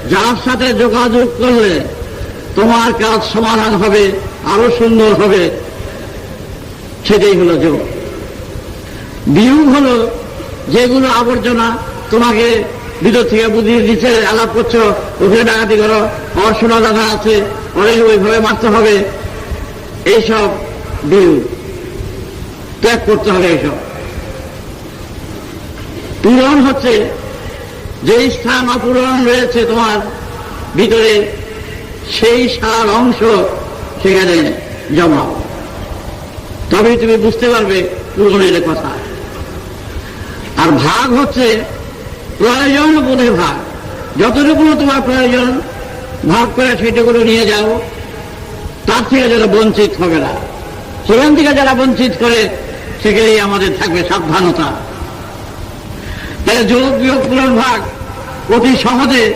যার সাথে যোগাযোগ করলে তোমার কাজ সমাধান হবে, আরো সুন্দর হবে, সেটাই হলো যোগ। বিয়োগ হলো যেগুলো আবর্জনা, তোমাকে ভিতর থেকে বুঝিয়ে দিচ্ছে, আলাপ করছো, ওখানে ডাকাতি করো, ওর সোনা দানা আছে, ওরে ওইভাবে মারতে হবে, এইসব বিয়োগ ত্যাগ করতে হবে। এইসব পূরণ হচ্ছে যে স্থান অপূরণ রয়েছে তোমার ভিতরে, সেই সার অংশ সেখানে জমাও, তবেই তুমি বুঝতে পারবে পূরণের কথা। আর ভাগ হচ্ছে প্রয়োজন বোধে ভাগ, যতটুকু তোমার প্রয়োজন ভাগ করে সেটুকু নিয়ে যাও, তার থেকে যারা বঞ্চিত হবে না। সেখান থেকে যারা বঞ্চিত করে সেখানেই আমাদের থাকবে সাবধানতা। তাহলে যোগ বিয়োগ পূরণ ভাগ অতি সহজে